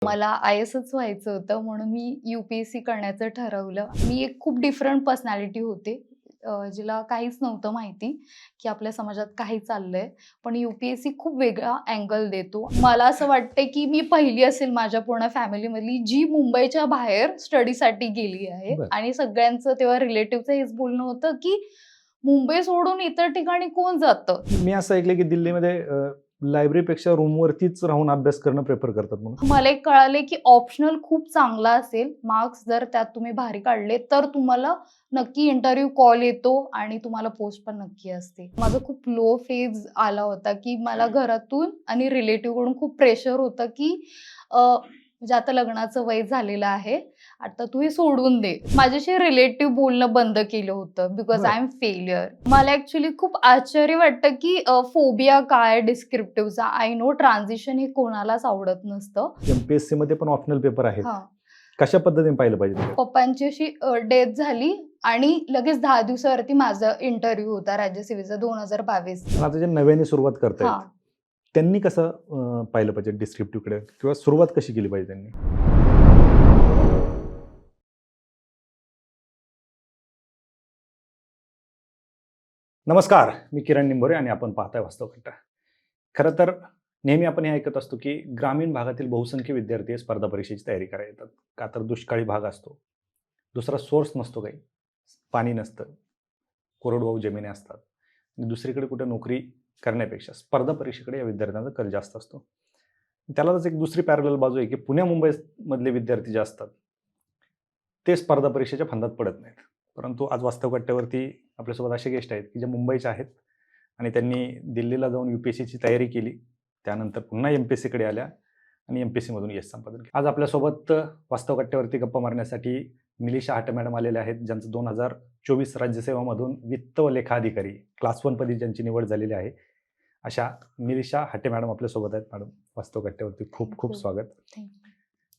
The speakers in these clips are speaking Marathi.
मला आय-एसच व्हायचं होतं म्हणून मी यू-पी-एस-सी करण्याचं ठरवलं. मी एक खूप डिफरंट पर्सनॅलिटी होते. जिला काहीच नव्हतं माहिती, की आपल्या समाजात काही चाललंय. पण यू-पी-एस-सी खूप वेगळा अँगल देतो. मला असं वाटतंय, की मी पहिली असेल माझ्या पूर्ण फॅमिलीमधली जी मुंबईच्या बाहेर स्टडीसाठी गेली आहे. बरं. आणि सगळ्यांचं तेव्हा रिलेटिव्हचं हेच बोलणं होतं, की मुंबई सोडून इतर ठिकाणी कोण जातं? मी असं ऐकलं की दिल्लीमध्ये लायब्ररीपेक्षा रूमवरतीच राहून अभ्यास करणं प्रिफर करतात म्हणून. मला एक कळाले, की ऑप्शनल खूप चांगला असेल. मार्क्स जर त्यात तुम्ही भारी काढले, तर तुम्हाला नक्की इंटरव्ह्यू कॉल येतो आणि तुम्हाला पोस्ट पण नक्की असते. माझा खूप लो फेज आला होता, की मला घरातून आणि रिलेटिव्हकडून खूप प्रेशर होतं, की म्हणजे आता लग्नाचं वय झालेलं आहे. आता तू हे सोडून दे. माझ्याशी रिलेटिव्ह बोलणं बंद केलं होतं बिकॉज आय बरं. Am failure. मला ॲक्चुअली खूप आश्चर्य वाटतं, की फोबिया काय डिस्क्रिप्टिव्हचा. आय नो ट्रान्झिशन हे कोणालाच आवडत नसतं. एमपीएससी मध्ये पण ऑप्शनल पेपर आहेत. हां. कशा पद्धतीने पाहिलं पाहिजे? पप्पांची अशी डेथ झाली आणि लगेच 10 दिवसावरती माझा इंटरव्ह्यू होता राज्यसेवेचा 2022. पण आता जे नव्याने सुरुवात करतायत हां. त्यांनी कसं पाहिलं पाहिजे डिस्क्रिप्टिव्हकडे किंवा सुरुवात कशी केली पाहिजे त्यांनी? नमस्कार, मी किरण निंबोरे आणि आपण पाहताय वास्तवकट्टा. खरं तर नेहमी आपण हे ऐकत असतो की ग्रामीण भागातील बहुसंख्य विद्यार्थी हे स्पर्धा परीक्षेची तयारी करायला येतात. का तर दुष्काळी भाग असतो, दुसरा सोर्स नसतो, काही पाणी नसतं, कोरडवाहू जमिनी असतात आणि दुसरीकडे कुठे नोकरी करण्यापेक्षा स्पर्धा परीक्षेकडे या विद्यार्थ्यांचा कल जास्त असतो. त्यालाच एक दुसरी पॅरलल बाजू आहे की पुण्या मुंबई मधले विद्यार्थी जे असतात ते स्पर्धा परीक्षेच्या फंदात पडत नाहीत. परंतु आज वास्तवकट्ट्यावरती आपल्यासोबत असे गेस्ट आहेत की जे मुंबईचे आहेत आणि त्यांनी दिल्लीला जाऊन यूपीएससीची तयारी केली, त्यानंतर पुन्हा एमपीएससीकडे आल्या आणि एमपीएससीमधून यश संपादन केलं. आज आपल्यासोबत वास्तवकट्ट्यावरती गप्पा मारण्यासाठी निलिशा हाटे मॅडम आलेले आहेत, ज्यांचं 2024 राज्यसेवामधून वित्त व लेखा अधिकारी क्लास 1 पदी ज्यांची निवड झालेली आहे. अशा निलिशा हाटे मॅडम आपल्यासोबत आहेत. मॅडम, वास्तवकट्ट्यावरती खूप खूप स्वागत.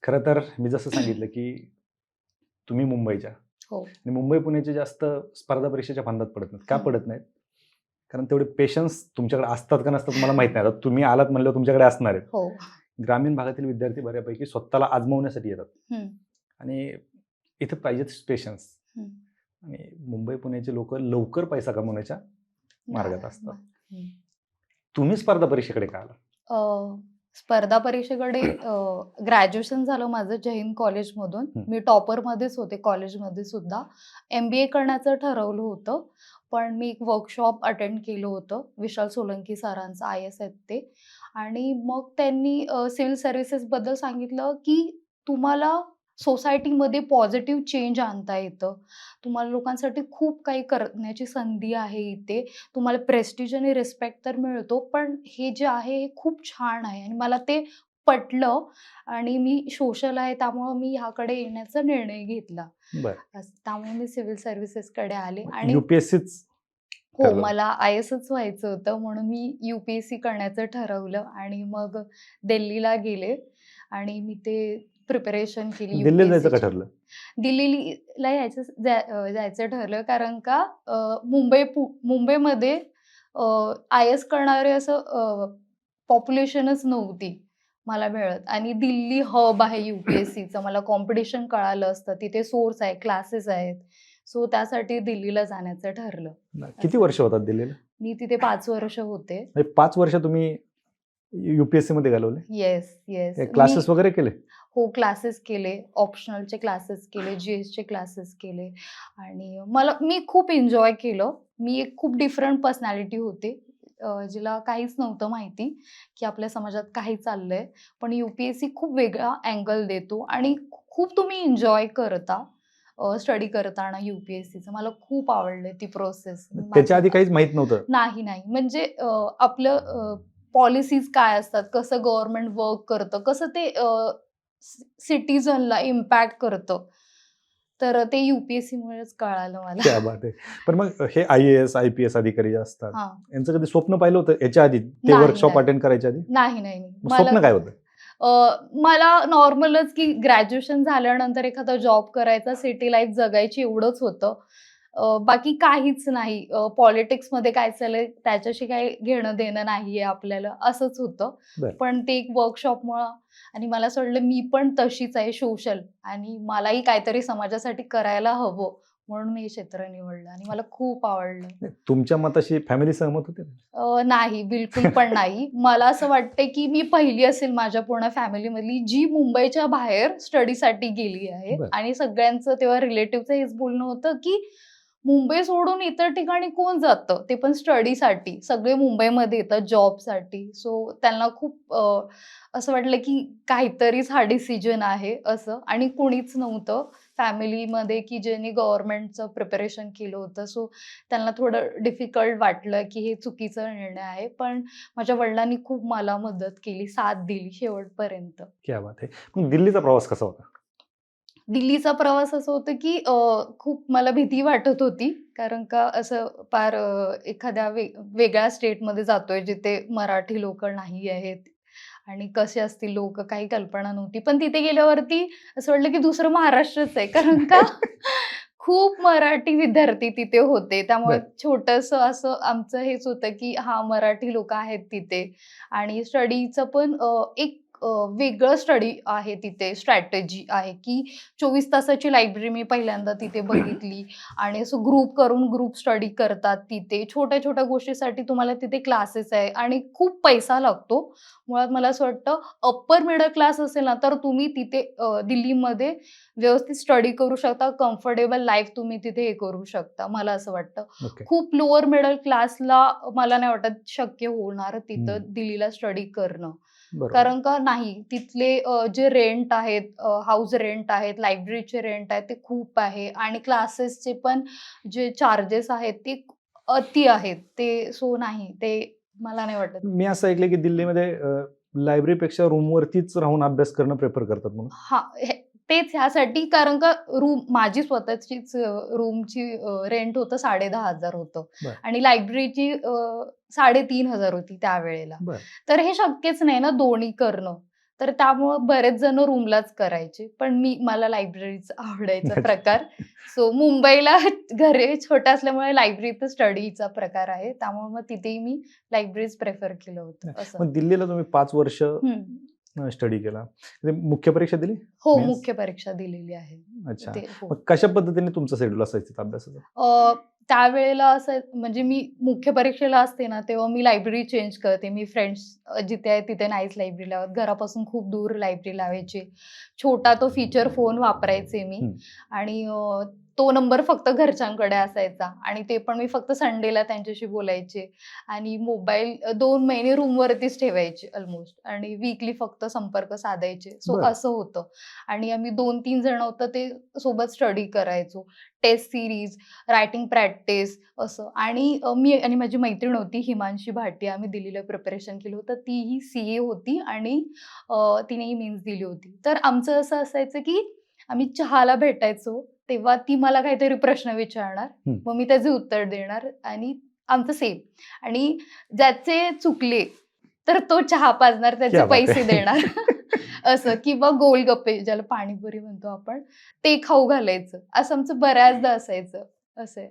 खरं तर मी जसं सांगितलं की तुम्ही मुंबईच्या हो. आणि मुंबई पुण्याचे जास्त स्पर्धा परीक्षेच्या फंदात पडत नाहीत. का हं. पडत नाहीत? कारण तेवढे पेशन्स तुमच्याकडे असतात का नसतात मला माहित नाही. आता तुम्ही आलात म्हणल्यावर तुमच्याकडे असणार आहेत. हो. ग्रामीण भागातील विद्यार्थी बऱ्यापैकी स्वतःला आजमावण्यासाठी येतात हं. आणि इथे पाहिजेच पेशन्स. हं. आणि मुंबई पुण्याचे लोक लवकर पैसा कमवण्याच्या मार्गात असतात. हं. तुम्ही स्पर्धा परीक्षेकडे का आला? स्पर्धा परीक्षेकडे ग्रॅज्युएशन झालं माझं जय हिंद कॉलेजमधून. मी टॉपरमध्येच होते कॉलेजमध्ये सुद्धा. MBA करण्याचं ठरवलं होतं. पण मी एक वर्कशॉप अटेंड केलं होतं. विशाल सोलंकी सरांचं IAS आहेत ते. आणि मग त्यांनी सिव्हिल सर्व्हिसेसबद्दल सांगितलं, की तुम्हाला सोसायटीमध्ये पॉझिटिव्ह चेंज आणता येतं. तुम्हाला लोकांसाठी खूप काही करण्याची संधी आहे इथे. तुम्हाला प्रेस्टिज आणि रिस्पेक्ट तर मिळतो, पण हे जे आहे हे खूप छान आहे आणि मला ते पटलं आणि मी सोशल आहे त्यामुळं मी ह्याकडे येण्याचा निर्णय घेतला. बरं. त्यामुळे मी सिव्हिल सर्व्हिसेसकडे आले आणि यूपीएससीच हो, ठरलं. मला IASच व्हायचं होतं म्हणून मी यू-पी-एस-सी करण्याचं ठरवलं आणि मग दिल्लीला गेले आणि मी ते प्रिपरेशन केली दिल्लीला जायचं का यू-पी-एस-सीची. ठरलं? दिल्लीला जायचं ठरलं कारण का मुंबईमध्ये IAS करणारे असं पॉप्युलेशनच नव्हती मला मिळत आणि दिल्ली हब आहे यू-पी-एस-सीचं. मला कॉम्पिटिशन कळालं असतं. तिथे सोर्स आहे, क्लासेस आहेत. सो त्यासाठी दिल्लीला जाण्याचं ठरलं. किती वर्ष होतात दिल्लीला? मी तिथे 5 वर्ष होते. म्हणजे 5 वर्ष तुम्ही यूपीएससी मध्ये घालवले? Yes, yes. क्लासेस वगैरे केले? हो, क्लासेस केले. ऑप्शनलचे क्लासेस केले, GSचे क्लासेस केले आणि मी खूप एन्जॉय केलं. मी एक खूप डिफरंट पर्सनॅलिटी होते. जिला काहीच नव्हतं माहिती, की आपल्या समाजात काही चाललंय. पण यू-पी-एस-सी खूप वेगळा अँगल देतो आणि खूप तुम्ही एन्जॉय करता स्टडी करताना यू-पी-एस-सीचं. मला खूप आवडली ती प्रोसेस. त्याच्या आधी काहीच माहित नव्हतं? नाही, नाही. म्हणजे आपलं पॉलिसीज काय असतात, कसं गव्हर्नमेंट वर्क करतं, कसं ते सिटिझनला इम्पॅक्ट करतं. तर ते यू-पी-एस-सीमुळेच कळालं मला. क्या बात आहे. पण मग हे IAS, IPS अधिकारी जे असतात, हां. यांचं कधी स्वप्न पाहिलं होतं याच्या आधी? ते नाही, वर्कशॉप नाही. अटेंड करायच्या आधी? नाही, नाही, नाही. मग स्वप्न काय होतं? मला नॉर्मलच की ग्रॅज्युएशन झाल्यानंतर एखादा जॉब करायचा, सिटी लाईफ जगायची एवढंच होतं. बाकी काहीच नाही. पॉलिटिक्समध्ये काय चाललंय त्याच्याशी काही घेणं देणं नाहीये आपल्याला, असंच होतं. बरं. पण ते एक वर्कशॉपमुळं आणि मला असं वाटलं मी पण तशीच आहे सोशल आणि मलाही काहीतरी समाजासाठी करायला हवं, म्हणून मी हे क्षेत्र निवडलं आणि मला खूप आवडलं. नाही, तुमच्या मताशी फॅमिली सहमत होते? नाही, बिलकुल पण नाही. मला असं वाटतंय, की मी पहिली असेल माझ्या पूर्ण फॅमिलीमधली जी मुंबईच्या बाहेर स्टडीसाठी गेली आहे बरं. आणि सगळ्यांचं तेव्हा रिलेटिव्हचं हेच बोलणं होतं, की मुंबई सोडून इतर ठिकाणी कोण जातं? ते पण स्टडीसाठी. सगळे मुंबईमध्ये येतात जॉबसाठी. सो त्यांना खूप असं वाटलं, की काहीतरीच हा डिसिजन आहे असं आणि कुणीच नव्हतं फॅमिलीमध्ये, की ज्यांनी गव्हर्नमेंटचं प्रिपरेशन केलं होतं. सो त्यांना थोडं डिफिकल्ट वाटलं, की हे चुकीचा निर्णय आहे. पण माझ्या वडिलांनी खूप मला मदत केली, साथ दिली शेवटपर्यंत. क्या बात है! मग दिल्लीचा प्रवास कसा होता? दिल्लीचा प्रवास असं होतं, की खूप मला भीती वाटत होती. कारण का असं फार एखाद्या वेगळ्या स्टेटमध्ये जातोय, जिथे मराठी लोकं नाही आहेत आणि कसे असतील लोकं काही कल्पना नव्हती. पण तिथे गेल्यावरती असं वाटलं, की दुसरं महाराष्ट्रच आहे. कारण का खूप मराठी विद्यार्थी तिथे होते. त्यामुळे बरं. छोटंसं असं आमचं हेच होतं, की हां, मराठी लोकं आहेत तिथे आणि स्टडीचं पण एक वेगळं स्टडी आहे तिथे, स्ट्रॅटेजी आहे, की 24 तासाची लायब्ररी मी पहिल्यांदा तिथे बघितली आणि असं ग्रुप करून ग्रुप स्टडी करतात तिथे. छोट्या-छोट्या गोष्टीसाठी तुम्हाला तिथे क्लासेस आहे आणि खूप पैसा लागतो. मुळात मला असं वाटतं अप्पर मिडल क्लास असेल ना, तर तुम्ही तिथे दिल्लीमध्ये व्यवस्थित स्टडी करू शकता. कम्फर्टेबल लाईफ तुम्ही तिथे हे करू शकता, मला असं वाटतं. ओके. खूप लोअर मिडल क्लासला मला नाही वाटत शक्य होणार तिथं हं. दिल्लीला स्टडी करणं. बरोबर. कारण का नाही, तिथले जे रेंट आहेत, हाऊस रेंट आहेत, लायब्ररीचे रेंट आहेत, ते खूप आहे आणि क्लासेसचे पण जे चार्जेस आहेत, ते अति आहेत. ते सो नाही, ते मला नाही वाटत. मी असं ऐकलंय की दिल्लीमध्ये लायब्ररीपेक्षा रूमवरतीच राहून अभ्यास करणं प्रिफर करतात म्हणून? हां, तेच ह्यासाठी कारण का माझी स्वतःचीच रूमची रेंट होतं 10,500 होतं बरं. आणि लायब्ररीची 3,500 होती त्यावेळेला. बरं. तर हे शक्यच नाही ना दोन्ही करणं. तर त्यामुळं बरेच जण रूमलाच करायचे. पण मला लायब्ररीचा आवडायचा प्रकार. सो मुंबईला घरे छोटं असल्यामुळे लायब्ररी स्टडीचा प्रकार आहे. त्यामुळे मग तिथेही मी लायब्ररीज प्रिफर केलं होतं असं. मग दिल्लीला तुम्ही 5 वर्ष हं. स्टडी केला. ते मुख्य परीक्षा दिली? हो, मेन्स? मुख्य परीक्षा दिलेली आहे. अच्छा. ते हो. मग कशा पद्धतीने तुमचं शेड्यूल असायचं तिथं अभ्यासाचं? त्यावेळेला असं म्हणजे मी मुख्य परीक्षेला असते ना, तेव्हा मी लायब्ररी चेंज करते. मी फ्रेंड्स जिथे आहे तिथे नाहीच लायब्ररी लावत. घरापासून खूप दूर लायब्ररी लावायची. छोटा तो फीचर फोन वापरायचे मी हं. आणि तो नंबर फक्त घरच्यांकडे असायचा आणि ते पण मी फक्त संडेला त्यांच्याशी बोलायचे आणि मोबाईल 2 महिने रूमवरतीच ठेवायचे ऑलमोस्ट आणि वीकली फक्त संपर्क साधायचे. सो बरं. असं होतं आणि आम्ही 2-3 जण होतो ते सोबत स्टडी करायचो. टेस्ट सीरीज, रायटिंग प्रॅक्टिस असं आणि मी आणि माझी मैत्रीण होती हिमांशी भाटिया. आम्ही दिल्लीला प्रिपरेशन केलं होतं. तीही सीए होती आणि तिनेही मेन्स दिली होती. तर आमचं असं असायचं, की आम्ही चहाला भेटायचो. तेव्हा ती मला काहीतरी प्रश्न विचारणार. हं. मग मी त्याचे उत्तर देणार आणि आमचं सेम आणि ज्याचे चुकले, तर तो चहा पाजणार, त्याचे क्या बात पैसे है! देणार. असं किंवा गोलगप्पे ज्याला पाणीपुरी म्हणतो आपण, ते खाऊ घालायचं. असं आमचं बऱ्याचदा असायचं. असं आहे.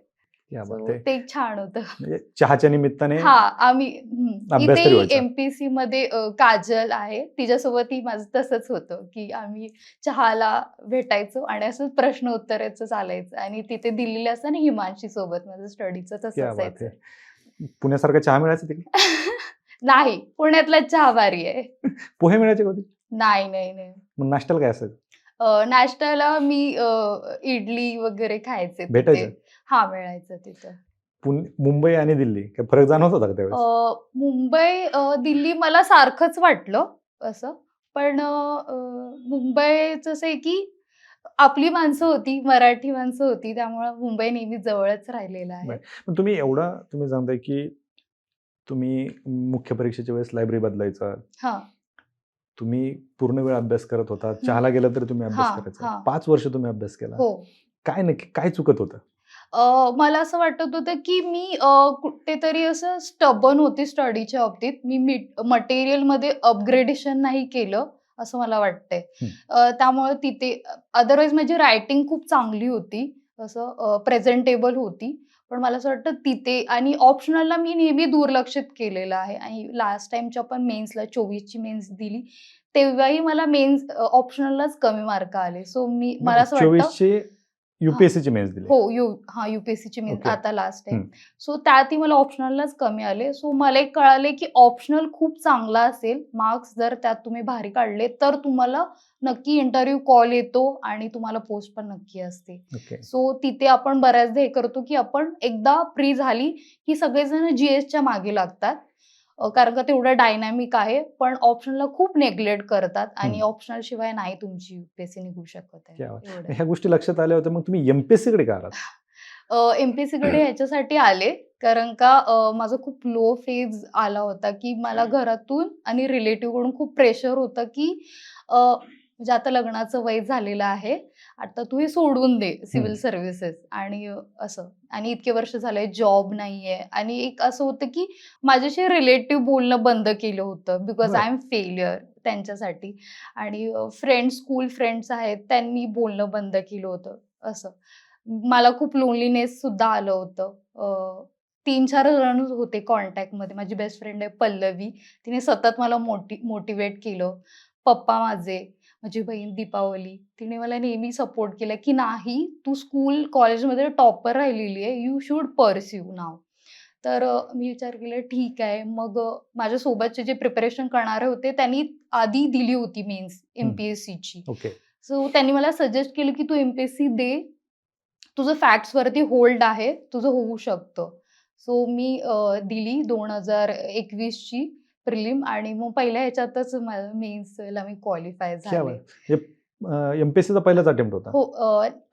क्या बात सो है! ते छान होतं. म्हणजे चहाच्या निमित्ताने हां, अभ्यास तरी इथेही व्हायचा. एम-पी-सीमध्ये काजल आहे. तिच्यासोबतही माझं तसंच होतं, की आम्ही चहाला भेटायचो आणि असंच प्रश्न उत्तराचं चालायचं आणि तिथे दिल्लीला असताना हिमांशी सोबत माझं स्टडीचं तसं क्या बात असायचं. है! पुण्यासारखा चहा मिळायचा तिकडे? नाही, पुण्यातला चहा भारी आहे. पोहे मिळायचे का? नाही, नाही, नाही. मग नाश्त्याला काय असायचं? नाश्त्याला मी इडली वगैरे खायचे तिथे. भेटायचं? हां, मिळायचं तिथं. मुंबई आणि दिल्ली काय फरक जाणवत होता का त्यावेळेस? मुंबई, दिल्ली मला सारखंच वाटलं असं. पण मुंबईचं असं आहे की आपली माणसं होती, मराठी माणसं होती, त्यामुळं मुंबई नेहमी जवळच राहिलेलं आहे. बरं. पण तुम्ही सांगताय की तुम्ही मुख्य परीक्षेच्या वेळेस लायब्ररी बदलायचा. हां. तुम्ही पूर्ण वेळ अभ्यास करत होता. हं. चहाला गेलं तरी तुम्ही अभ्यास हां, करायचा. हां. 5 वर्ष तुम्ही अभ्यास केला. हो. काय नक्की काय चुकत होतं? मला असं वाटत होतं, की मी कुठेतरी असं स्टबर्न होते स्टडीच्या बाबतीत. मी मटेरियलमध्ये अपग्रेडेशन नाही केलं, असं मला वाटतंय. हं. त्यामुळे तिथे अदरवाईज माझी रायटिंग खूप चांगली होती. असं प्रेझेंटेबल होती. पण मला असं वाटतं तिथे आणि ऑप्शनलला मी नेहमी दुर्लक्षित केलेलं आहे आणि लास्ट टाईमच्या पण मेन्सला 24ची मेन्स दिली, तेव्हाही मला मेन्स ऑप्शनललाच कमी मार्क आले. सो मला असं वाटतं 24चे हां. UPSCची मेन्स दिली. हो, यूपीएससीची मेन्स ओके. आता लास्ट टाईम. हं. सो त्यातही मला ऑप्शनललाच कमी आले. सो मला एक कळाले, की ऑप्शनल खूप चांगला असेल. मार्क्स जर त्यात तुम्ही भारी काढले, तर तुम्हाला नक्की इंटरव्ह्यू कॉल येतो आणि तुम्हाला पोस्ट पण नक्की असते. ओके. सो तिथे आपण बऱ्याचदा हे करतो, की आपण एकदा प्री झाली, की सगळेजण जीएसच्या मागे लागतात. कारण का तेवढं डायनॅमिक आहे. पण ऑप्शनला खूप नेग्लेक्ट करतात आणि हं. ऑप्शनल शिवाय नाही तुमची यूपीएससी निघू शकत आहे. क्या बात. एवढं आहे. ह्या गोष्टी लक्षात आल्या होत्या, मग तुम्ही MPSCकडे का आलात? एम-पी-एस-सीकडे ह्याच्यासाठी आले, कारण का माझा खूप लो फेज आला होता, की मला घरातून आणि रिलेटिव्हकडून खूप प्रेशर होतं, की म्हणजे आता लग्नाचं वय झालेलं आहे. आता तू हे सोडून दे सिव्हिल सर्व्हिसेस आणि असं आणि इतके वर्ष झाले जॉब नाहीये आणि एक असं होतं, की माझ्याशी रिलेटिव्ह बोलणं बंद केलं होतं बिकॉज आय बरं. एम फेल्युअर त्यांच्यासाठी आणि फ्रेंड्स, स्कूल फ्रेंड्स आहेत त्यांनी बोलणं बंद केलं होतं असं. मला खूप लोनलीनेस सुद्धा आलं होतं. 3-4 जण होते कॉन्टॅक्टमध्ये. माझी बेस्ट फ्रेंड आहे पल्लवी. तिने सतत मला मोटिव्हेट केलं. पप्पा माझे, माझी बहीण दीपावली, तिने मला नेहमी सपोर्ट केला, की "नाही, तू स्कूल, कॉलेजमध्ये टॉपर राहिलेली आहे. You should pursue now." तर मी विचार केला ठीक आहे. मग माझ्यासोबतचे जे प्रिपरेशन करणारे होते, त्यांनी आधी दिली होती मेन्स एम-पी-एस-सीची. ओके. सो त्यांनी मला सजेस्ट केलं, की "तू एम-पी-एस-सी दे. तुझं फॅक्ट्सवरती होल्ड आहे, तुझं होऊ शकतं." सो मी दिली 2021ची प्रिलिम आणि मग पहिल्या ह्याच्यातच मेन्सला मी क्वालिफाय क्या झाले. बात. म्हणजे MPSCचा पहिलाच अटेम्प्ट होता. हो,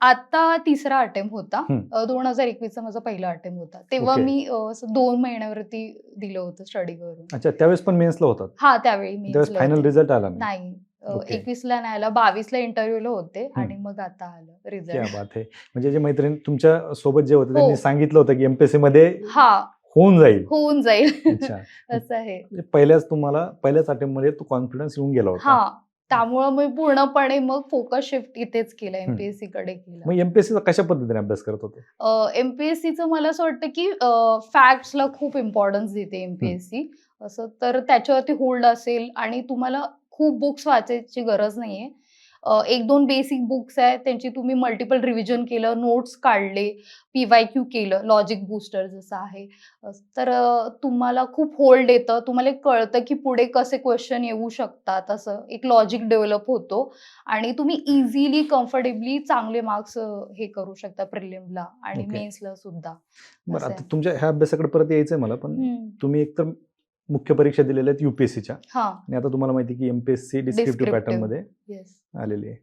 आता तिसरा अटेम्प्ट होता. हं. 2021चा माझा पहिला अटेम्प्ट होता. तेव्हा ओके. मी असं 2 महिन्यावरती दिलं होतं स्टडी करून. अच्छा, त्यावेळेस पण मेन्सला होतात. हां, त्यावेळी त्यावेळेस मेन्सला फायनल होते. रिझल्ट आला नाही. नाही, ओके. 21ला नाही आला, 22ला इंटरव्ह्यूला होते हं. आणि मग आता आलं क्या रिझल्ट. बात है. म्हणजे जे मैत्रीण तुमच्या सोबत जे होते हो. त्यांनी सांगितलं होतं, की MPSCमध्ये हां, होऊन जाईल. होऊन जाईल. अच्छा. असं आहे. म्हणजे पहिल्याच अटेम्प्टमध्ये तो कॉन्फिडन्स येऊन गेला होता. हां, त्यामुळं मी पूर्णपणे मग फोकस शिफ्ट इथेच केला, हं. एम-पी-एस-सीकडे केला. मग MPSCचा कशा पद्धतीने अभ्यास करत होते? एम-पी-एस-सीचं मला असं वाटतं, की फॅक्ट्सला खूप इम्पोर्टन्स देते एम-पी-एस-सी. असं तर त्याच्यावरती होल्ड असेल आणि तुम्हाला खूप बुक्स वाचायची गरज नाहीये. 1-2 बेसिक बुक्स आहेत, त्यांची तुम्ही मल्टिपल रिव्हिजन केलं, नोट्स काढले, पी-वाय-क्यू केलं, लॉजिक बूस्टर जसं आहे. तर तुम्हाला खूप होल्ड येतं. तुम्हाला एक कळतं, की पुढे कसे क्वेश्चन येऊ शकतात. असं एक लॉजिक डेव्हलप होतो आणि तुम्ही इझिली, कम्फर्टेबली चांगले मार्क्स हे करू शकता प्रिलिमला आणि ओके. मेन्सला सुद्धा. बरं, असं आता आहे. तुमच्या ह्या अभ्यासाकडे परत यायचंय मला, पण तुम्ही एकतर मुख्य परीक्षा दिलेल्या आहेत UPSCच्या हां, आणि आता तुम्हाला माहिती आहे, की MPSC डिस्क्रिप्टिव्ह डिस्क्रिप्टिव्ह. पॅटर्नमध्ये येस. आलेली आहे.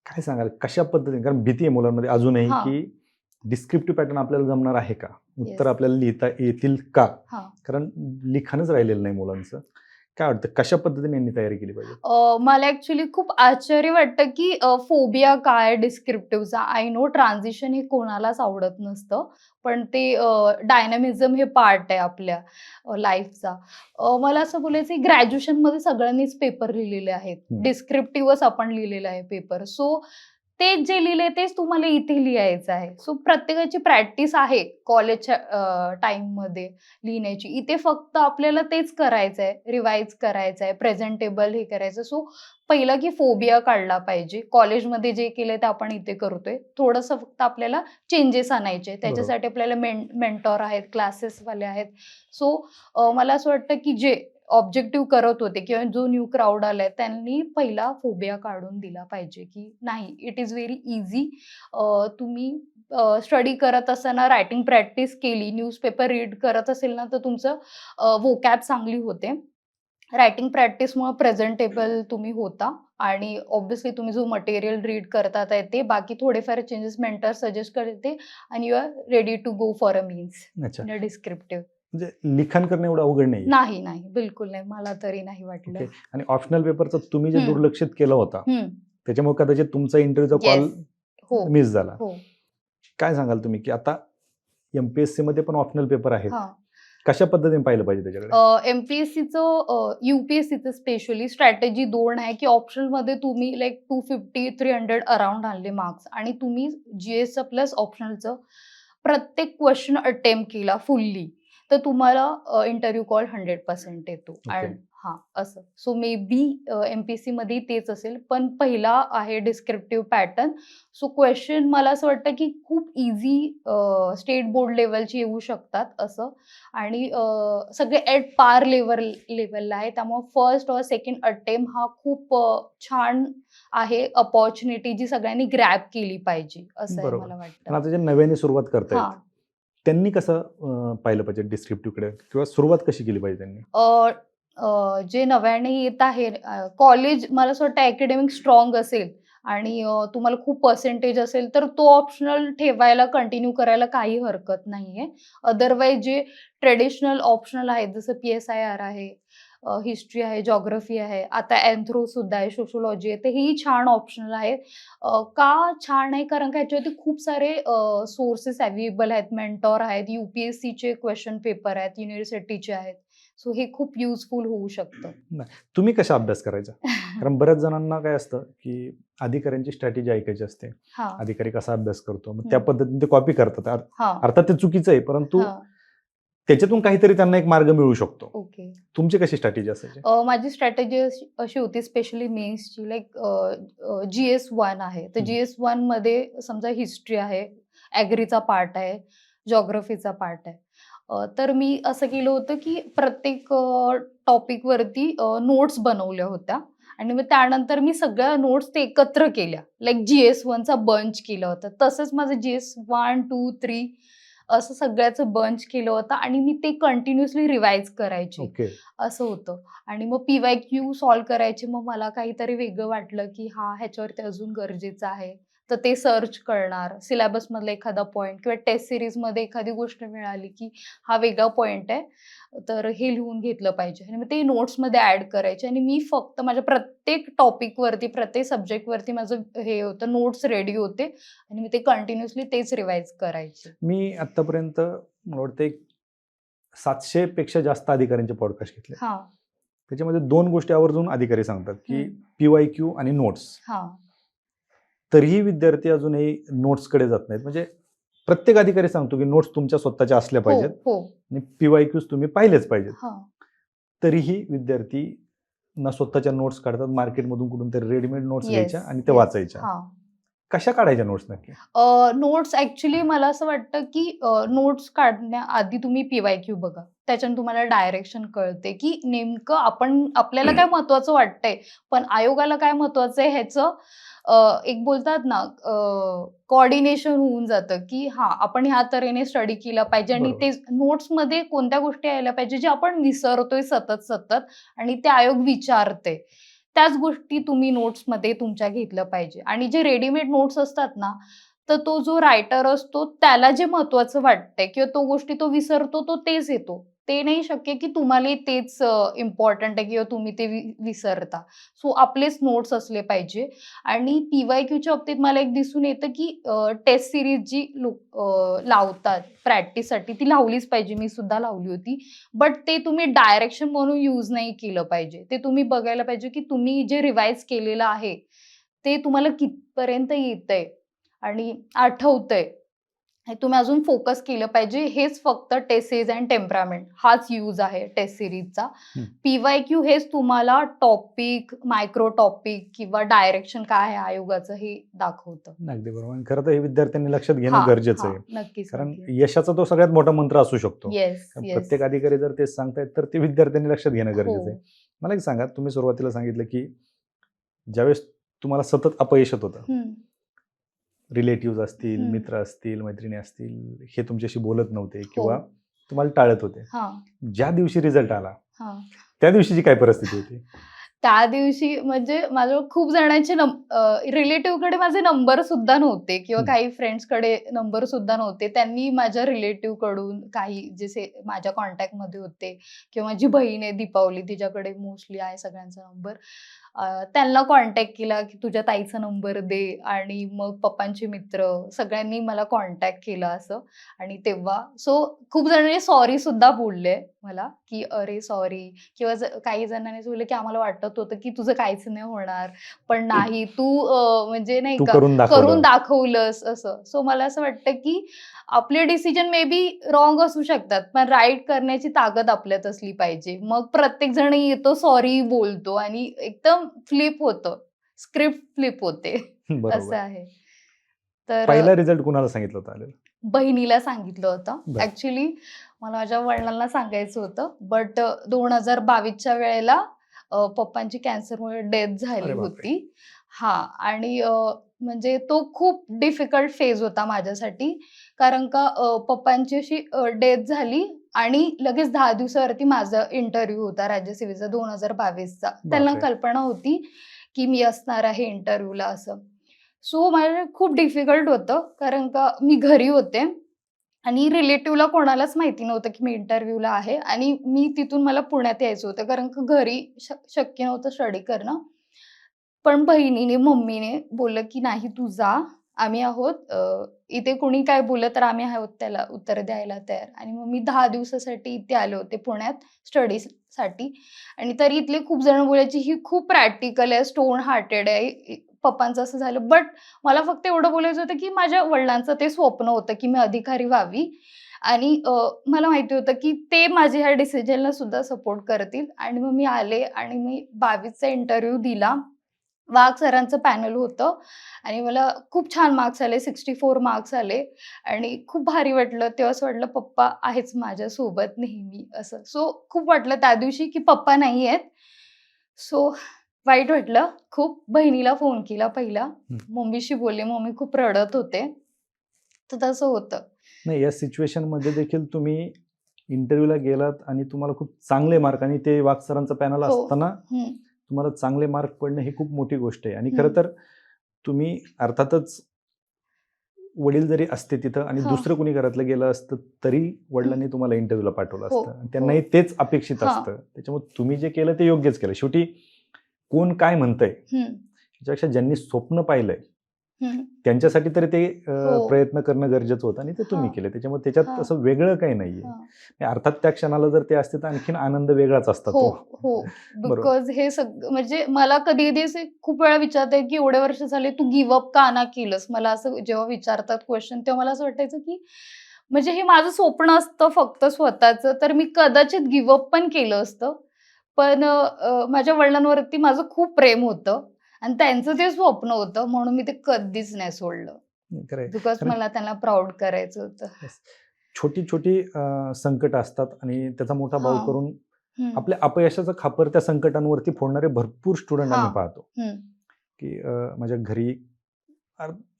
काय सांगाल कशा पद्धतीने, कारण भीती आहे मुलांमध्ये अजूनही, हां. की डिस्क्रिप्टिव्ह पॅटर्न आपल्याला जमणार आहे का? उत्तर येस. आपल्याला लिहिता येतील का? हां. कारण लिखाणच राहिलेलं नाही मुलांचं. काय वाटतं कशा पद्धतीने यांनी तयारी केली पाहिजे? मला ॲक्चुअली खूप आश्चर्य वाटतं, की फोबिया काय डिस्क्रिप्टिव्हचा? आय नो ट्रान्झिशन हे कोणालाच आवडत नसतं. पण ते डायनॅमिझम हे पार्ट आहे आपल्या लाईफचा. मला असं बोलायचं आहे ग्रॅज्युएशनमध्ये सगळ्यांनीच पेपर लिहिलेले आहेत. डिस्क्रिप्टिव्हच आपण लिहिलेला आहे पेपर. सो तेच जे लिहिलंय तेच तुम्हाला इथे लिहायचं आहे. सो प्रत्येकाची प्रॅक्टिस आहे कॉलेजच्या टाईममध्ये लिहिण्याची. इथे फक्त आपल्याला तेच करायचं आहे, रिवाईज करायचं आहे, प्रेझेंटेबल हे करायचं. सो पहिलं की फोबिया काढला पाहिजे. कॉलेजमध्ये जे केलंय ते आपण इथे करतोय. थोडंसं फक्त आपल्याला चेंजेस आणायचे. त्याच्यासाठी आपल्याला मेंटॉर आहेत, क्लासेसवाले आहेत. सो मला असं वाटतं की जे ऑब्जेक्टिव्ह करत होते किंवा जो न्यू क्राउड आलाय त्यांनी पहिला फोबिया काढून दिला पाहिजे, की नाही इट इज व्हेरी ईझी. तुम्ही स्टडी करत असताना रायटिंग प्रॅक्टिस केली, न्यूजपेपर रीड करत असेल ना, तर तुमचं व्होकॅब चांगली होते. रायटिंग प्रॅक्टिसमुळे प्रेझेंटेबल तुम्ही होता आणि ऑब्व्हियसली तुम्ही जो मटेरियल रीड करतात आहे ते बाकी थोडेफार चेंजेस मेंटर सजेस्ट करते आणि you are ready to go for a means अच्छा. In a descriptive. म्हणजे लिखाण करणं एवढं अवघड नाहीये. नाही, नाही. बिलकुल नाही. मला तरी नाही वाटलं. ओके. आणि ऑप्शनल पेपरचं तुम्ही जे हं. दुर्लक्षित केलं होता, हं. त्याच्यामुळे कदाचित तुमचा इंटरव्ह्यूचा कॉल येस. हो, मिस झाला. हो. काय सांगाल तुम्ही, की आता MPSCमध्ये पण ऑप्शनल पेपर आहेत. हां. कशा पद्धतीने पाहिलं पाहिजे त्याच्याकडे? एमपीएससीचं युपीएससीचं स्पेशली स्ट्रॅटेजी 2 आहे, की ऑप्शनलमध्ये तुम्ही लाइक 250-300 अराउंड आणले मार्क्स आणि तुम्ही जीएसचं प्लस ऑप्शनलचं प्रत्येक क्वेश्चन अटेम्प्ट केला फुल्ली, तर तुम्हाला इंटरव्ह्यू कॉल 100% येतो. आणि हां, असं. सो मे बी एमपीएससीमध्ये तेच असेल. पण पहिला आहे डिस्क्रिप्टिव्ह पॅटर्न. सो क्वेश्चन मला असं वाटतं, की खूप ईझी स्टेट बोर्ड लेव्हलची येऊ शकतात असं. आणि सगळे ॲट पार लेव्हलला आहे. त्यामुळे फर्स्ट और सेकंड अटेम्प्ट हा खूप छान आहे अपॉर्च्युनिटी जी सगळ्यांनी ग्रॅब केली पाहिजे, असं आहे बरोबर. मला पण वाटतं. आता जे नव्याने सुरुवात करतायत, हां. त्यांनी कसं पाहिलं पाहिजे डिस्क्रिप्टिव्हकडे किंवा सुरुवात कशी केली पाहिजे त्यांनी? अ, जे नव्याने येत आहे कॉलेज मला असं वाटतं अकॅडमिक स्ट्राँग असेल आणि तुम्हाला खूप पर्सेंटेज असेल, तर तो ऑप्शनल ठेवायला कंटिन्यू करायला काही हरकत नाहीये. अदरवाईज जे ट्रेडिशनल ऑप्शनल आहेत, जसं पी-एस-आय-आर आहे, हिस्ट्री आहे, जिओग्राफी आहे, आता एन्थ्रो सुद्धा आहे, सोशिओलॉजी आहे, तर ही छान ऑप्शनल आहेत. का छान आहे? कारण का ह्याच्यावरती खूप सारे सोर्सेस अवेलेबल आहेत, मेंटॉर आहेत, यूपीएससीचे क्वेश्चन पेपर आहेत, युनिव्हर्सिटीचे आहेत. सो हे खूप युजफुल होऊ शकतं. नाही. तुम्ही कसा अभ्यास करायचा? कारण बऱ्याच जणांना काय असतं, की अधिकाऱ्यांची स्ट्रॅटेजी ऐकायची असते. हां. अधिकारी कसा अभ्यास करतो, मग त्या हं. पद्धतीने ते कॉपी करतात. हां. अर्थात ते चुकीचं आहे, परंतु हां. त्याच्यातून काहीतरी त्यांना एक मार्ग मिळू शकतो. ओके. तुमची कशी स्ट्रॅटेजी असायची? माझी स्ट्रॅटेजी अशी होती स्पेशली मेन्सची लाइक GS1 आहे. तर हं. GS1मध्ये समजा हिस्ट्री आहे, ॲग्रीचा पार्ट आहे, जिओग्राफीचा पार्ट आहे. तर मी असं केलं होतं, की प्रत्येक टॉपिकवरती नोट्स बनवल्या होत्या आणि मग त्यानंतर मी सगळ्या नोट्स ते एकत्र केल्या. लाइक GS1चा बंच केला होता. तसंच माझं GS1, 2, 3 असं सगळ्याचं बंच केलं होतं आणि मी ते कंटिन्युअसली रिवाईज करायचे. ओके. असं होतं. आणि मग पी-वाय-क्यू सॉल्व्ह करायचे. मग मला काहीतरी वेगळं वाटलं, की हां, ह्याच्यावरती अजून गरजेचं आहे. तर ते सर्च करणार. सिलेबसमधला एखादा पॉइंट किंवा टेस्ट सीरीजमध्ये एखादी गोष्ट मिळाली, की हा वेगळा पॉइंट आहे. तर हे लिहून घेतलं पाहिजे आणि मग ते नोट्समध्ये ॲड करायचे आणि मी फक्त माझ्या प्रत्येक टॉपिकवरती, प्रत्येक सब्जेक्टवरती माझं हे होतं, नोट्स रेडी होते आणि मी ते कंटिन्युअसली तेच रिवाईज करायचे. मी आत्तापर्यंत मला वाटतं एक 700 पेक्षा जास्त अधिकाऱ्यांचे पॉडकास्ट घेतले. हां. त्याच्यामध्ये 2 गोष्टी आवर्जून अधिकारी सांगतात, की हं. पी-वाय-क्यू आणि नोट्स. हां. तरीही विद्यार्थी अजूनही नोट्सकडे जात नाहीत. म्हणजे प्रत्येक अधिकारी सांगतो, की नोट्स तुमच्या स्वतःच्या असल्या हो, पाहिजेत हो. आणि पी-वाय-क्यूज तुम्ही पाहिलेच पाहिजेत. हां. तरीही विद्यार्थी ना स्वतःच्या नोट्स काढतात, मार्केटमधून कुठून तरी रेडीमेड नोट्स येस, घ्यायच्या आणि त्या येस. वाचायच्या. हां. कशा काढायच्या नोट्स नक्की? नोट्स ॲक्चुअली मला असं वाटतं, की नोट्स काढण्याआधी तुम्ही पी-वाय-क्यू बघा. त्याच्याने तुम्हाला डायरेक्शन कळते, की नेमकं आपल्याला काय महत्त्वाचं वाटतंय, पण आयोगाला काय महत्त्वाचं आहे ह्याचं एक बोलतात ना कोऑर्डिनेशन होऊन जातं, की हां, आपण ह्या तऱ्हेने स्टडी केला पाहिजे आणि बरोबर. ते नोट्समध्ये कोणत्या गोष्टी यायला पाहिजे, जे आपण विसरतोय सतत आणि ते आयोग विचारते. त्याच गोष्टी तुम्ही नोट्समध्ये तुमच्या घेतलं पाहिजे आणि जे रेडीमेड नोट्स असतात ना, तर तो जो रायटर असतो त्याला जे महत्त्वाचं वाटतंय किंवा तो गोष्टी तो विसरतो, तो तेच येतो. ते नाही शक्य की तुम्हालाही तेच इम्पोर्टंट आहे किंवा तुम्ही ते विसरता. सो आपलेच नोट्स असले पाहिजे आणि पी-वाय-क्यूच्या बाबतीत मला एक दिसून येतं की टेस्ट सीरीज जी लावतात प्रॅक्टिससाठी ती लावलीच पाहिजे. मी सुद्धा लावली होती. बट ते तुम्ही डायरेक्शन म्हणून यूज नाही केलं पाहिजे. ते तुम्ही बघायला पाहिजे की तुम्ही जे रिवाईज केलेलं आहे, ते तुम्हाला कितपर्यंत येतंय आणि आठवतंय. हे तुम्ही अजून फोकस केलं पाहिजे. हेच फक्त टेस्ट सीरीज अँड टेम्परामेंट हाच यूज आहे टेस्ट सीरीजचा. हं. पी-वाय-क्यू हेच तुम्हाला टॉपिक, मायक्रो टॉपिक किंवा डायरेक्शन काय आहे आयोगाचं हे दाखवतं. अगदी बरोबर. आणि खरं तर हे विद्यार्थ्यांनी लक्षात घेणं हां, गरजेचं हां. आहे. नक्कीच, कारण नक्कीच. यशाचा तो सगळ्यात मोठा मंत्र असू शकतो. येस, कारण येस. प्रत्येक अधिकारी जर तेच सांगतायत, तर ते विद्यार्थ्यांनी लक्षात घेणं गरजेचं आहे. हो. मला एक सांगा, तुम्ही सुरुवातीला सांगितलं, की ज्यावेळेस तुम्हाला सतत अपयश येत होतं, हं, रिलेटिव्हज असतील, हं. मित्र असतील, मैत्रिणी असतील, हे तुमच्याशी बोलत नव्हते हो. किंवा तुम्हाला टाळत होते. हां, ज्या दिवशी रिझल्ट आला, हां. त्या दिवशीची काय परिस्थिती होती? त्या दिवशी म्हणजे माझ्याजवळ खूप जणांचे रिलेटिव्हकडे माझे नंबर सुद्धा नव्हते किंवा हं. काही फ्रेंड्सकडे नंबर सुद्धा नव्हते. त्यांनी माझ्या रिलेटिव्हकडून काही जे माझ्या कॉन्टॅक्टमध्ये होते किंवा माझी बहीण आहे दीपावली तिच्याकडे मोस्टली आहे सगळ्यांचा नंबर. त्यांना कॉन्टॅक्ट केला की तुझ्या ताईचा नंबर दे आणि मग पप्पांचे मित्र सगळ्यांनी मला कॉन्टॅक्ट केला असं. आणि तेव्हा खूप जणांनी सॉरी सुद्धा बोलले मला की अरे सॉरी, किंवा काही जणांनी बोलले की आम्हाला वाटत होतं की तुझं काहीच नाही होणार, पण नाही तू म्हणजे नाही तू का करून करून दाखवलं. दाखवलंस असं. सो मला असं वाटतं की आपले डिसिजन मे बी रॉंग असू शकतात, पण राईट करण्याची ताकद आपल्यात असली पाहिजे. मग प्रत्येक जण येतो, सॉरी बोलतो आणि एकदम फ्लिप होतं. स्क्रिप्ट फ्लिप होते. बरोबर. असं आहे. तर पहिला रिझल्ट कुणाला सांगितलं होतं आलेलं? बहिणीला सांगितलं होतं. बरं. ॲक्चुअली मला माझ्या वडिलांना सांगायचं होतं, बट 2022च्या वेळेला पप्पांची कॅन्सरमुळे डेथ झाली अरे बापरे! होती. हां. आणि म्हणजे तो खूप डिफिकल्ट फेज होता माझ्यासाठी. कारण का पप्पांची अशी डेथ झाली आणि लगेच 10 दिवसावरती माझा इंटरव्ह्यू होता राज्यसेवेचा 2022चा. त्यांना बापरे! कल्पना होती, की मी असणार आहे इंटरव्ह्यूला असं. सो माझ्यासाठी खूप डिफिकल्ट होतं, कारण का मी घरी होते आणि रिलेटिव्हला कोणालाच माहिती नव्हतं, की मी इंटरव्ह्यूला आहे आणि मी तिथून मला पुण्यात यायचं होतं, कारण का घरी शक्य नव्हतं स्टडी करणं. पण बहिणीने, मम्मीने बोललं, की "नाही तू जा, आम्ही आहोत. इथे कोणी काय बोललं तर आम्ही आहोत त्याला उत्तर द्यायला तयार." आणि मग मी 10 दिवसासाठी इथे आले होते पुण्यात स्टडीजसाठी. आणि तरी इथले खूप जण बोलायचे, "ही खूप प्रॅक्टिकल आहे, स्टोन हार्टेड आहे." पप्पांचं असं झालं. बट मला फक्त एवढं बोलायचं होतं, की माझ्या वडिलांचं ते स्वप्न होतं, की मी अधिकारी व्हावी. आणि मला माहिती होतं, की ते माझ्या ह्या डिसिजनला सुद्धा सपोर्ट करतील. आणि मग मी आले आणि मी 22चा इंटरव्ह्यू दिला. वाघ सरांचं पॅनल होतं आणि मला खूप छान मार्क्स आले, 64 मार्क्स आले आणि खूप भारी वाटलं. तेव्हा असं वाटलं पप्पा आहेच माझ्यासोबत नेहमी असं. सो खूप वाटलं त्या दिवशी, की पप्पा नाही आहेत. सो वाईट वाटलं खूप. बहिणीला फोन केला पहिला. हं. मम्मीशी बोलले. मम्मी खूप रडत होते. तर तसं होतं. नाही, या सिच्युएशनमध्ये देखील तुम्ही इंटरव्ह्यूला गेलात आणि तुम्हाला खूप चांगले मार्क, आणि ते वाघ सरांचं पॅनल हो. असताना हं, तुम्हाला चांगले मार्क पडणं ही खूप मोठी गोष्ट आहे. आणि हं. खरं तर तुम्ही अर्थातच वडील जरी असते तिथं आणि हां. दुसरं कोणी घरातलं गेलं असतं, तरी हं. वडिलांनी तुम्हाला इंटरव्ह्यूला पाठवलं हो, असतं. आणि हो. त्यांनाही तेच अपेक्षित हां. असतं. त्याच्यामुळे तुम्ही जे केलं ते योग्यच केलं. शेवटी कोण काय म्हणतंय, हं, त्याच्यापेक्षा ज्यांनी स्वप्न पाहिलंय हं. त्यांच्यासाठी तरी ते हो. प्रयत्न करणं गरजेचं होतं आणि ते तुम्ही हां, केले. त्याच्यामुळे त्याच्यात हां, असं वेगळं काही नाहीये. हां. अर्थात त्या क्षणाला जर ते असते तर आणखीन आनंद वेगळाच असता हो, तो. हो. बरोबर. बिकॉज हे म्हणजे मला कधी-कधी असे खूप वेळा विचारतात, की एवढे वर्ष झाले तू गिव्ह अप का ना केलंस? मला असं जेव्हा विचारतात क्वेशन, तेव्हा मला असं वाटायचं, की म्हणजे हे माझं स्वप्न असतं फक्त स्वतःचं, तर मी कदाचित गिव्ह अप पण केलं असतं. पण माझ्या वडिलांवरती माझं खूप प्रेम होतं आणि त्यांचं ते स्वप्न होतं, म्हणून मी ते कधीच नाही सोडलं. खरं आहे. बिकॉज कारण मला त्यांना प्राउड करायचं होतं. येस. छोटी-छोटी संकट असतात आणि त्याचा मोठा बाऊ हां. करून हं. आपल्या अपयशाचं खापर त्या संकटांवरती फोडणारे भरपूर स्टुडंट आम्ही हां. पाहतो. हं. की माझ्या घरी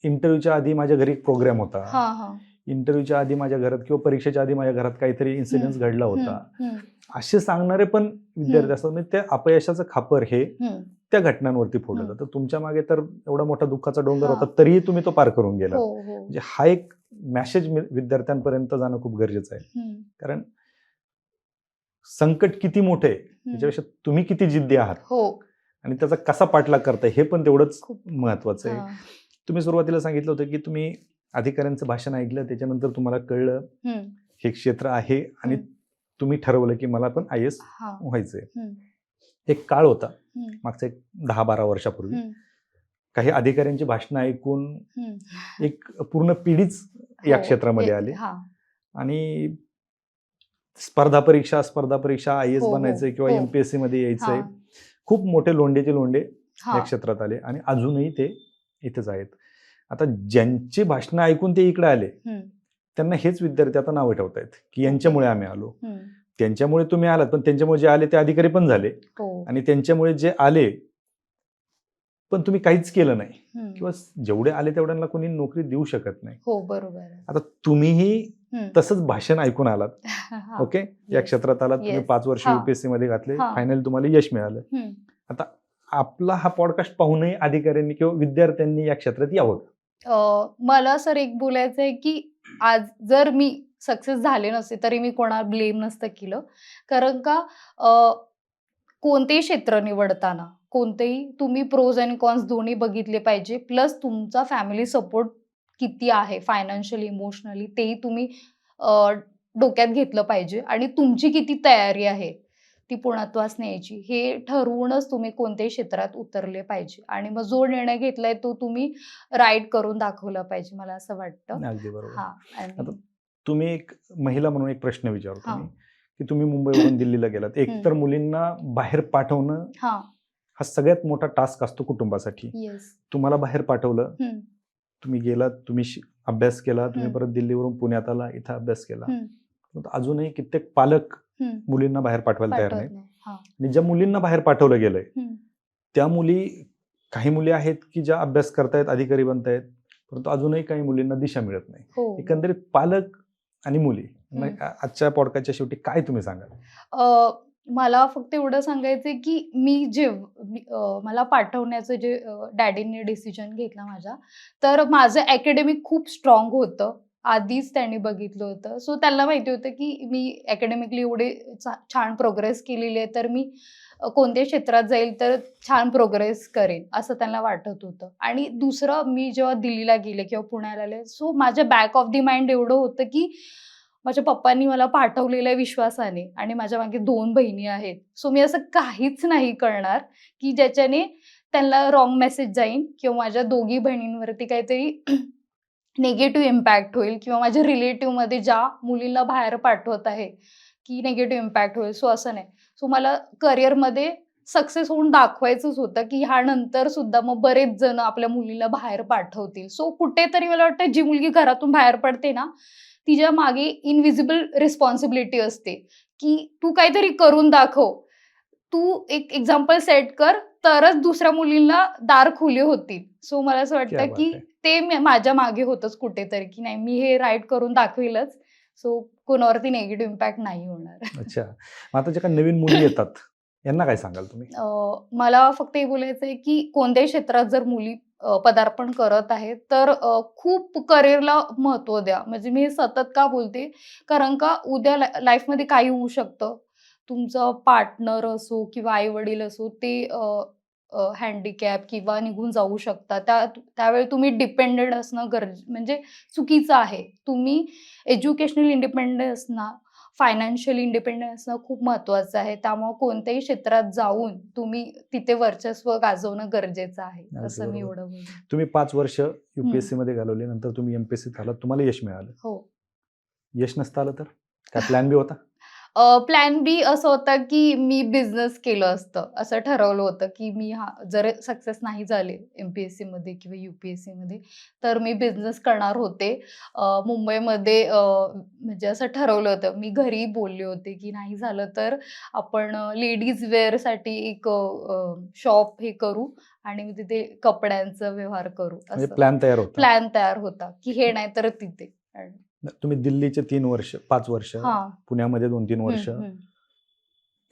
इंटरव्ह्यूच्या आधी माझ्या घरी एक प्रोग्राम होता. हां, हां. इंटरव्ह्यूच्या आधी माझ्या घरात किंवा परीक्षेच्या आधी माझ्या घरात काहीतरी हं, इन्सिडेन्स घडला हं, होता. हं, असे सांगणारे पण विद्यार्थी हं, असतात. म्हणजे त्या अपयशाचं खापर हे हं, त्या घटनांवरती फोडलं हं. जातं. तुमच्या मागे तर एवढा मोठा दुःखाचा डोंगर होता, हां. तरीही तुम्ही तो पार करून गेलात. हो, हो. म्हणजे हा एक मेसेज विद्यार्थ्यांपर्यंत जाणं खूप गरजेचं आहे. हं, कारण संकट किती मोठे आहे, हं. त्याच्यापेक्षा तुम्ही किती जिद्दी आहात हो. आणि त्याचा कसा पाठलाग करताय हे पण तेवढंच खूप. महत्वाचं आहे. हां. तुम्ही सुरुवातीला सांगितलं होतं, की तुम्ही अधिकाऱ्यांचं भाषण ऐकलं, त्याच्यानंतर तुम्हाला कळलं हं, हे क्षेत्र आहे आणि हं. तुम्ही ठरवलं, की मला पण आय-ए-एस हां. व्हायचंय. हं, एक काळ होता हं, मागचा एक 10-12 वर्षापूर्वी. हं, काही अधिकाऱ्यांची भाषणं ऐकून हं. एक पूर्ण पिढीच या हो. क्षेत्रामध्ये आली हां. आणि स्पर्धा परीक्षा आय-ए-एस हो, हो, बनायचंय किंवा हो. एम-पी-एस-सी मध्ये यायचंय. हां. खूप मोठे लोंढेचे लोंढे या हां. क्षेत्रात आले आणि अजूनही ते इथेच आहेत. आता ज्यांची भाषणं ऐकून ते इकडे आले, हं. त्यांना हेच विद्यार्थी आता नावं ठेवतायत, की ओके. यांच्यामुळे आम्ही आलो. हं. त्यांच्यामुळे तुम्ही आलात, पण त्यांच्यामुळे जे आले ते अधिकारी पण झाले हो. आणि त्यांच्यामुळे जे आले, पण तुम्ही काहीच केलं नाही हं. किंवा जेवढे आले तेवढ्यांना कोणी नोकरी देऊ शकत नाही. हो, बरोबर आहे. आता तुम्हीही हं. तसंच भाषण ऐकून आलात. हां. ओके. या येस. क्षेत्रात आलात, तुम्ही येस. 5 वर्ष हां. युपीएससी मध्ये घातले, हां. फायनली तुम्हाला यश मिळालं. हं. आता आपला हा पॉडकास्ट पाहूनही अधिकाऱ्यांनी किंवा विद्यार्थ्यांनी या क्षेत्रात यावं. मला सर एक बोलायचं आहे, की आज जर मी सक्सेस झाले नसते, तरी मी कोणाला ब्लेम नसतं केलं. कारण का कोणतेही क्षेत्र निवडताना कोणतेही तुम्ही प्रोज आणि कॉन्स दोन्ही बघितले पाहिजे. प्लस तुमचा फॅमिली सपोर्ट किती आहे फायनान्शियली, इमोशनली तेही तुम्ही अ, डोक्यात घेतलं पाहिजे आणि तुमची किती तयारी आहे ती पूर्णत्वास न्यायची हे ठरवूनच तुम्ही कोणत्याही क्षेत्रात उतरले पाहिजे आणि मग जो निर्णय घेतलाय तो तुम्ही राईट करून दाखवला पाहिजे मला असं वाटतं. अगदी बरोबर. हां आता आणि तुम्ही एक महिला म्हणून एक प्रश्न विचारतो हां. मी, की तुम्ही मुंबईवरून दिल्लीला गेलात. एकतर मुलींना बाहेर पाठवणं हां. हा सगळ्यात मोठा टास्क असतो कुटुंबासाठी. येस. तुम्हाला बाहेर पाठवलं, हं. तुम्ही गेलात, तुम्ही अभ्यास केला, तुम्ही हं. परत दिल्लीवरून पुण्यात आला, इथं अभ्यास केला. हं. परंतु अजूनही कित्येक पालक हं. मुलींना बाहेर पाठवायला तयार पाठवत नाहीत. नाही. हां. आणि ज्या मुलींना बाहेर पाठवलं गेलंय, हं. त्या मुली काही मुली आहेत की ज्या अभ्यास करतायत, अधिकारी बनतायत, परंतु अजूनही काही मुलींना दिशा मिळत नाही. हो. एकंदरीत पालक आणि मुली हं. आजच्या पॉडकास्टच्या शेवटी काय तुम्ही सांगाल? मला फक्त एवढं सांगायचंय, की मला पाठवण्याचं जे डॅडींनी डिसिजन घेतला माझ्या, तर माझं अकॅडमिक खूप स्ट्राँग होतं. आधीच त्यांनी बघितलं होतं. सो त्यांना माहिती होतं, की मी अकॅडमिकली एवढे छान प्रोग्रेस केलेली आहे, तर मी कोणत्याही क्षेत्रात जाईल तर छान प्रोग्रेस करेन, असं त्यांना वाटत होतं. आणि दुसरं मी जेव्हा दिल्लीला गेले किंवा पुण्याला आले, सो माझ्या बॅक ऑफ द माइंड एवढं होतं, की माझ्या पप्पांनी मला पाठवलेल्या विश्वासाने आणि माझ्या मागे 2 बहिणी आहेत. सो मी असं काहीच नाही करणार, की ज्याच्याने त्यांना रॉन्ग मेसेज जाईल किंवा माझ्या दोघी बहिणींवरती काहीतरी निगेटिव्ह इम्पॅक्ट होईल किंवा माझ्या रिलेटिव्हमध्ये ज्या मुलींना बाहेर पाठवत आहे, की निगेटिव्ह इम्पॅक्ट होईल. सो असं नाही. सो मला करिअरमध्ये सक्सेस होऊन दाखवायचंच होतं, की ह्यानंतर सुद्धा मग बरेच जण आपल्या मुलीला बाहेर पाठवतील. सो कुठेतरी मला वाटतं जी मुलगी घरातून बाहेर पडते ना, तिच्या मागे इन्व्हिजिबल रिस्पॉन्सिबिलिटी असते, की तू काहीतरी करून दाखव. तू एक एक्झाम्पल सेट कर, तरच दुसऱ्या मुलींना दार खुले होतील. सो मला असं क्या वाटतं, बात की है! ते माझ्या मागे होतंच कुठेतरी, की नाही मी हे राईट करून दाखवेलच. सो कोणावरती निगेटिव्ह इम्पॅक्ट नाही होणार. अच्छा. मग आता ज्या काही नवीन मुली येतात, यांना काय सांगाल तुम्ही? मला फक्त हे बोलायचं आहे, की कोणत्याही क्षेत्रात जर मुली पदार्पण करत आहेत, तर खूप करिअरला महत्त्व द्या. म्हणजे मी हे सतत का बोलते, कारण का उद्या लाईफमध्ये काही होऊ शकतं. तुमचं पार्टनर असो किंवा आई-वडील असो, ते हँडिकॅप किंवा निघून जाऊ शकतात. त्यावेळी तुम्ही डिपेंडेंट असणं म्हणजे चुकीचं आहे. तुम्ही एज्युकेशनल इंडिपेंडंट असणं, फायनान्शियल इंडिपेंडंट असणं खूप महत्त्वाचं आहे. त्यामुळे कोणत्याही क्षेत्रात जाऊन तुम्ही तिथे वर्चस्व गाजवणं गरजेचं आहे. अगदी असं मी बरोबर. एवढं बोलेन. तुम्ही 5 वर्ष मध्ये घालवली, नंतर तुम्ही एम-पी-एस-सीत आलात, तुम्हाला यश मिळालं. हो. यश नसतं आलं तर? काय प्लॅन बी होता? प्लॅन बी असं होतं, की मी बिझनेस केलं असतं. असं ठरवलं होतं, की मी जर सक्सेस नाही झाले एम-पी-एस-सीमध्ये किंवा यू-पी-एस-सीमध्ये, तर मी बिझनेस करणार होते. मुंबईमध्ये म्हणजे असं ठरवलं होतं. मी घरी बोलले होते, की नाही झालं तर आपण लेडीज वेअरसाठी एक शॉप हे करू आणि मी तिथे कपड्यांचा व्यवहार करू म्हणजे असं. प्लॅन तयार होता. प्लॅन तयार होता, की हे नाही तर तिथे. तुम्ही दिल्लीचे 3 वर्ष, 5 वर्ष, हां. पुण्यामध्ये 2-3 हं, वर्ष हं,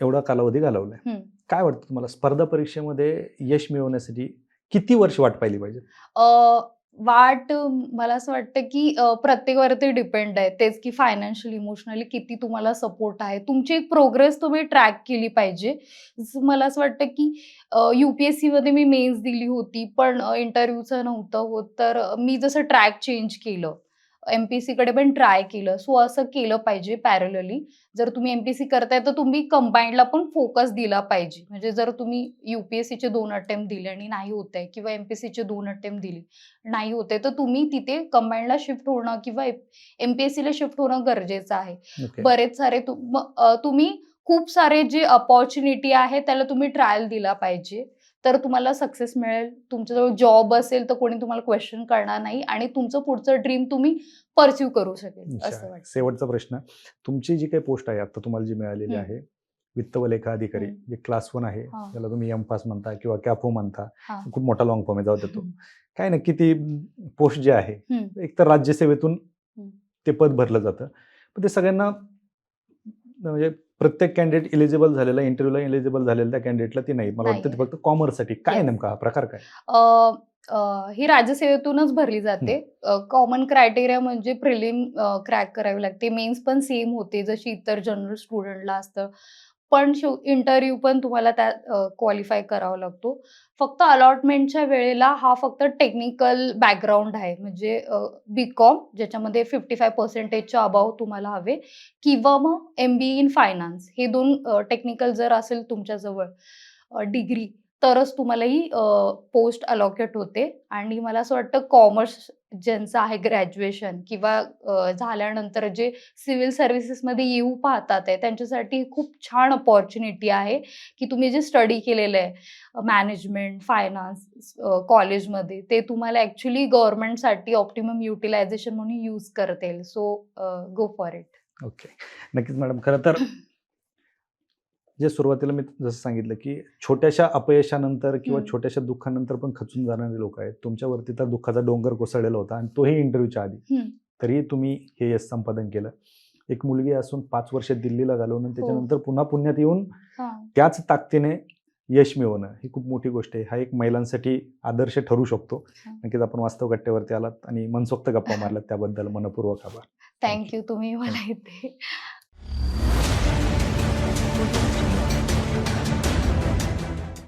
एवढा कालावधी घालवलाय. हं. काय वाटतं तुम्हाला स्पर्धा परीक्षेमध्ये यश मिळवण्यासाठी किती वर्ष वाट पाहिली पाहिजे? मला असं वाटतं, की प्रत्येकावरती डिपेंड आहे. तेच की फायनान्शियली, इमोशनली किती तुम्हाला सपोर्ट आहे. तुमची प्रोग्रेस तुम्ही ट्रॅक केली पाहिजे. मला असं वाटतं, की यू-पी-एस-सीमध्ये मी मेन्स दिली होती, पण इंटरव्ह्यूचं नव्हतं होत. तर मी जसं ट्रॅक चेंज केलं. एम-पी-एस-सीकडे पण ट्राय केलं. सो असं केलं पाहिजे पॅरलली. जर तुम्ही एम-पी-एस-सी करताय, तर तुम्ही कंबाईंडला पण फोकस दिला पाहिजे. म्हणजे जर तुम्ही यू-पी-एस-सीचे 2 अटेम्प्ट दिले आणि नाही होतंय किंवा एम-पी-एस-सीचे 2 अटेम्प्ट दिले, नाही होतंय, तर तुम्ही तिथे कंबाईंडला शिफ्ट होणं किंवा एम-पी-एस-सीला शिफ्ट होणं गरजेचं आहे. ओके. बरेच सारे तुम्ही खूप सारे जे अपॉर्च्युनिटी आहे, त्याला तुम्ही ट्रायल दिला पाहिजे. तर तुम्हाला सक्सेस मिळेल. तुमच्याजवळ जॉब असेल, तर कोणी तुम्हाला क्वेशन करणार नाही आणि तुमचं पुढचं ड्रीम तुम्ही पर्स्यू करू शकेल, अच्छा. असं वाटतं. शेवटचा प्रश्न. तुमची जी काही पोस्ट आहे आता तुम्हाला जी मिळालेली हं. आहे, वित्त व लेखा अधिकारी, हं. जे क्लास 1 आहे, हां. ज्याला तुम्ही एम-पास म्हणता किंवा कॅफो म्हणता. हां. खूप मोठा लाँग फॉर्म आहे, जाऊ देतो. काय नक्की ती पोस्ट जी आहे, हं. एकतर राज्यसेवेतून हं. ते पद भरलं जातं. पण ते सगळ्यांना म्हणजे प्रत्येक कॅन्डिडेट एलिजिबल झालेला, इंटरव्ह्यूला एलिजिबल झालेला त्या कॅन्डिडेटला ती नाही. मला वाटतं नाहीये. ते फक्त कॉमर्ससाठी. काय येस. नेमका हा प्रकार काय? अ, अ, ही राज्यसेवेतूनच भरली जाते. कॉमन क्रायटेरिया म्हणजे प्रिलिम क्रॅक करावी लागते. मेन्स पण सेम होते, जशी इतर जनरल स्टुडंटला असतं. पण इंटरव्ह्यू पण तुम्हाला त्यात क्वालिफाय करावा लागतो. फक्त अलॉटमेंटच्या वेळेला हा फक्त टेक्निकल बॅकग्राऊंड आहे. म्हणजे बी-कॉम ज्याच्यामध्ये 55% अबाव तुम्हाला हवे किंवा मग एम-बी-ए इन फायनान्स हे 2 टेक्निकल जर असेल तुमच्याजवळ डिग्री तरच तुम्हाला ही पोस्ट अलोकेट होते आणि मला असं वाटतं कॉमर्स ज्यांचं आहे ग्रॅज्युएशन किंवा झाल्यानंतर जे सिव्हिल सर्व्हिसेसमध्ये येऊ पाहतात आहे, त्यांच्यासाठी खूप छान अपॉर्च्युनिटी आहे, की तुम्ही जे स्टडी केलेलं आहे मॅनेजमेंट, फायनान्स कॉलेजमध्ये ते तुम्हाला ॲक्चुअली गव्हर्नमेंटसाठी ऑप्टिमम युटिलायझेशन म्हणून यूज करता येईल. So go for it. Okay. नक्कीच मॅडम. खरं तर जे सुरुवातीला मी जसं सांगितलं, की छोट्याशा अपयशानंतर किंवा हं. छोट्याशा दुःखानंतर पण खचून जाणारे लोक आहेत. तुमच्यावरती तर दुःखाचा डोंगर कोसळलेला होता आणि तोही इंटरव्ह्यूच्या आधी. हं. तरीही तुम्ही हे यश संपादन केलं. एक मुलगी असून 5 वर्ष दिल्लीला घालवून आणि हो. त्याच्यानंतर पुन्हा पुण्यात येऊन हां. त्याच ताकदीने यश मिळवणं ही खूप मोठी गोष्ट आहे. हा एक महिलांसाठी आदर्श ठरू शकतो. हां. नक्कीच आपण वास्तव कट्ट्यावरती आलात आणि मनसोक्त गप्पा मारल्यात त्याबद्दल मनःपूर्वक आभार. Thank you. तुम्ही मला इथे